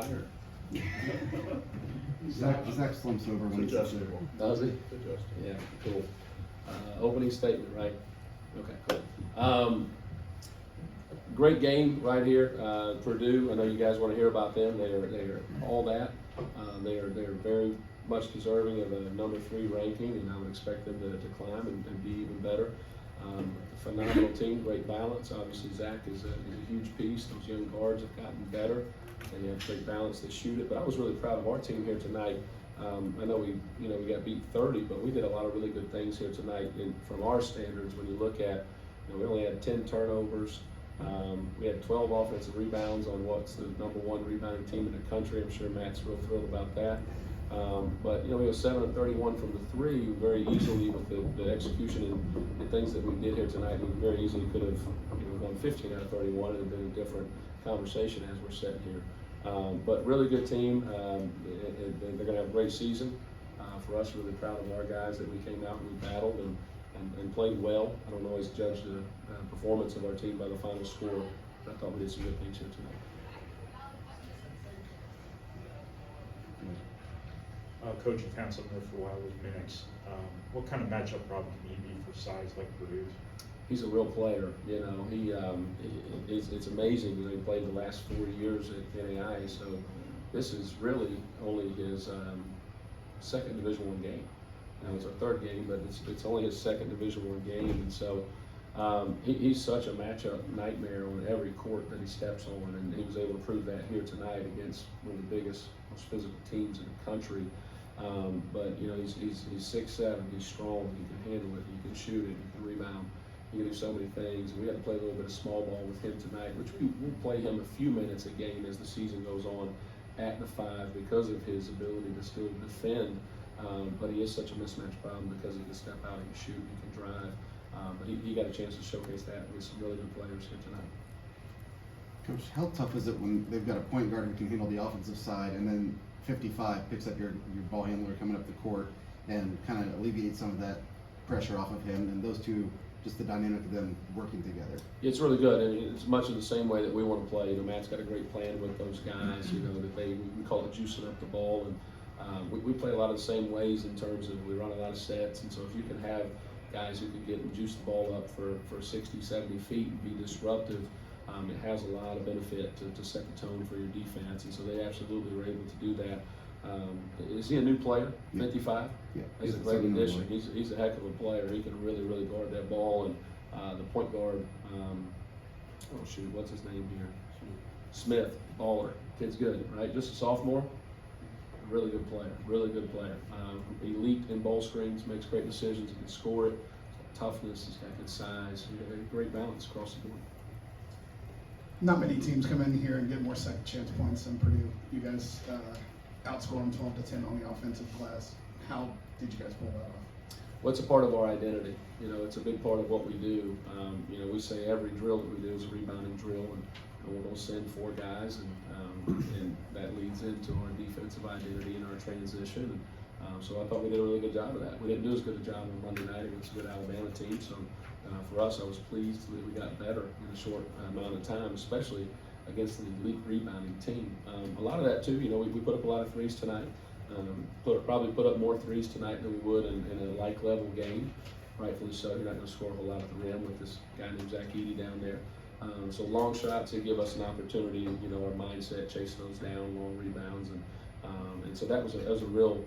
iron. Zach slumps over when he's Adjustable. Does he? Adjustable. Yeah, cool. Opening statement, right? Okay, cool. Great game right here. Purdue, I know you guys want to hear about them. They are all that. They are very much deserving of a number 3 ranking, and I would expect them to climb and be even better. Phenomenal team, great balance. Obviously, Zach is a huge piece. Those young guards have gotten better. They have great balance. They shoot it. But I was really proud of our team here tonight. I know we got beat 30, but we did a lot of really good things here tonight. And from our standards, when you look at, we only had 10 turnovers. We had 12 offensive rebounds on what's the number 1 rebounding team in the country. I'm sure Matt's real thrilled about that. But we were 7 of 31 from the 3 very easily with the execution and things that we did here tonight. We very easily could have won 15 out of 31 and been a different conversation as we're sitting here. But really good team. They're going to have a great season. For us, really proud of our guys that we came out and we battled and played well. I don't always judge the performance of our team by the final score, but I thought we did some good things here tonight. Coach, you've had something there for a while with Minix. What kind of matchup problem can he be for size like Purdue? He's a real player. It's amazing. He played the last 4 years at NAI, so this is really only his second Division I game. It's our 3rd game, but it's only his second Division I game, and so he's such a matchup nightmare on every court that he steps on, and he was able to prove that here tonight against one of the biggest, most physical teams in the country. But he's 6'7", he's strong, he can handle it, he can shoot it, he can rebound, he can do so many things. We had to play a little bit of small ball with him tonight, which we'll play him a few minutes a game as the season goes on at the 5 because of his ability to still defend. But he is such a mismatch problem because he can step out, he can shoot, he can drive. But he got a chance to showcase that with some really good players here tonight. Coach, how tough is it when they've got a point guard who can handle the offensive side and then 55 picks up your ball handler coming up the court and kind of alleviates some of that pressure off of him, and those two, just the dynamic of them working together? It's really good, and it's much in the same way that we want to play. Matt's got a great plan with those guys. That we call it juicing up the ball, and we play a lot of the same ways in terms of we run a lot of sets, and so if you can have guys who can get and juice the ball up for 60, 70 feet and be disruptive, it has a lot of benefit to set the tone for your defense, and so they absolutely were able to do that. Is he a new player? 55? Yeah. He's a great addition. He's a heck of a player. He can really guard that ball, and the point guard, what's his name here? Smith, baller. Kid's good, right? Just a sophomore. Really good player. Elite in ball screens, makes great decisions, he can score it. Toughness, he's got good size. He's got a great balance across the board. Not many teams come in here and get more second chance points than Purdue. You guys outscore them 12-10 on the offensive glass. How did you guys pull that off? Well, it's a part of our identity. It's a big part of what we do. We say every drill that we do is a rebounding drill, and we're going to send 4 guys, and that leads into our defensive identity and our transition. So I thought we did a really good job of that. We didn't do as good a job on Monday night against a good Alabama team. So for us, I was pleased that we got better in a short amount of time, especially against an elite rebounding team. A lot of that too, we put up a lot of threes tonight. Probably put up more threes tonight than we would in a like level game. Rightfully so. You're not going to score a whole lot at the rim with this guy named Zach Edey down there. So long shots to give us an opportunity. Our mindset chasing those down, long rebounds, and so that was a real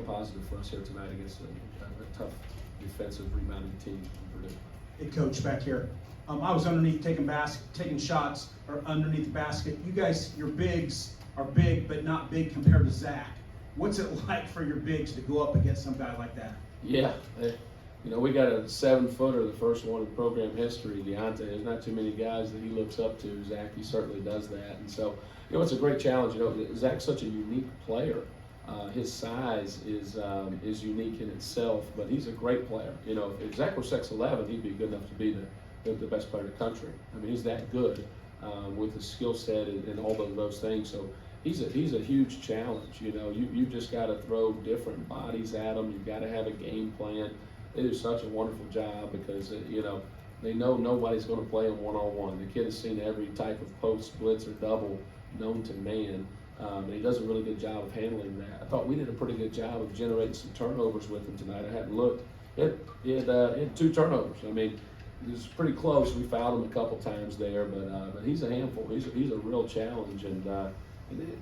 positive for us here tonight against a tough defensive rebounding team from Purdue. Hey, Coach, back here. I was underneath taking shots or underneath the basket. You guys, your bigs are big, but not big compared to Zach. What's it like for your bigs to go up against some guy like that? Yeah, we got a 7-footer, the first one in program history, Deontay. There's not too many guys that he looks up to. Zach, he certainly does that, and so it's a great challenge. Zach's such a unique player. His size is unique in itself, but he's a great player. If Zach were 6'11", he'd be good enough to be the best player in the country. I mean, he's that good with his skill set and all of those things. So he's a huge challenge. You just got to throw different bodies at him. You've got to have a game plan. They do such a wonderful job because They know nobody's gonna play them one-on-one. The kid has seen every type of post, blitz, or double known to man. And he does a really good job of handling that. I thought we did a pretty good job of generating some turnovers with him tonight. I hadn't looked. He had 2 turnovers. I mean, it was pretty close. We fouled him a couple times there, but he's a handful. He's a real challenge, and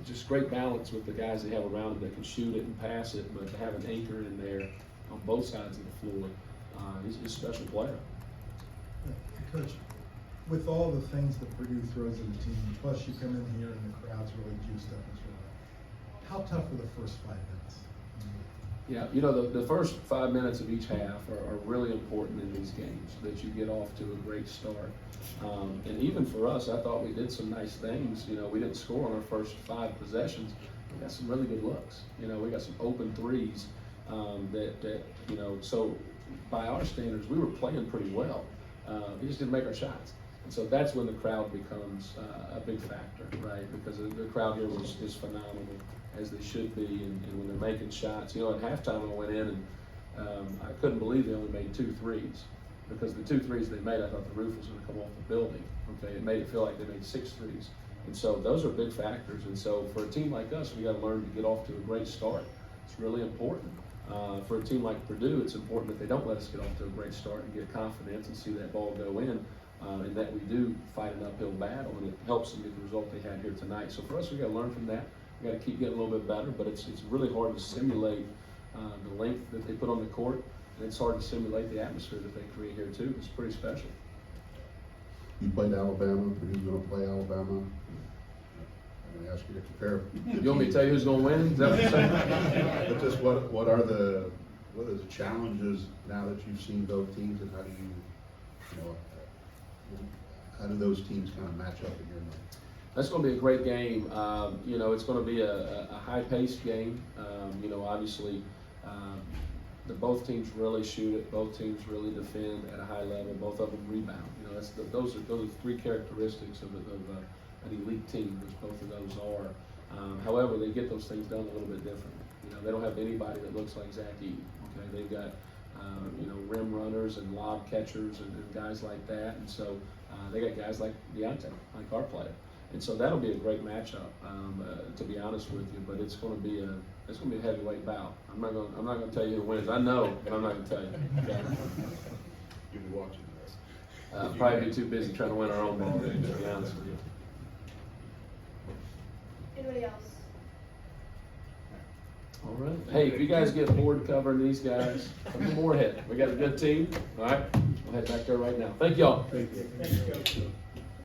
just great balance with the guys they have around him that can shoot it and pass it, but to have an anchor in there on both sides of the floor, he's a special player. Coach, with all the things that Purdue throws at the team, plus you come in here and the crowd's really juiced up as well, how tough are the first 5 minutes? Yeah, the first 5 minutes of each half are really important in these games, that you get off to a great start. And even for us, I thought we did some nice things. We didn't score on our first 5 possessions. We got some really good looks. We got some open threes so by our standards, we were playing pretty well. We just didn't make our shots. And so that's when the crowd becomes a big factor, right? Because the crowd here is phenomenal, as they should be, and when they're making shots. At halftime I went in and I couldn't believe they only made 2 threes, because the 2 threes they made, I thought the roof was going to come off the building. Okay, it made it feel like they made 6 threes. And so those are big factors. And so for a team like us, we got to learn to get off to a great start. It's really important. For a team like Purdue, it's important that they don't let us get off to a great start and get confidence and see that ball go in, and that we do fight an uphill battle, and it helps them get the result they had here tonight. So for us, we got to learn from that. We got to keep getting a little bit better, but it's really hard to simulate the length that they put on the court, and it's hard to simulate the atmosphere that they create here too. It's pretty special. You played Alabama. Purdue's going to play Alabama. I'm going to ask you to compare. You want me to tell you who's going to win? Is that what you're saying? But just what are the challenges now that you've seen both teams, and how do how do those teams kind of match up in your mind? That's going to be a great game. It's going to be a high-paced game. Obviously, both teams really shoot it. Both teams really defend at a high level. Both of them rebound. Those are 3 characteristics of an elite team, which both of those are. However, they get those things done a little bit differently. They don't have anybody that looks like Zach Edey. Okay, they've got rim runners and lob catchers and guys like that, and so they got guys like Deontay, like our player. And so that'll be a great matchup, to be honest with you. But it's going to be a heavyweight bout. I'm not going to tell you who wins. I know, but I'm not going to tell you. Okay? You'll be watching this. Probably be too busy trying to win our own ball game, to be honest with you. Anybody else? All right. Hey, if you guys get bored covering these guys, come to Moorhead. We got a good team. All right. We'll head back there right now. Thank y'all. Thank you.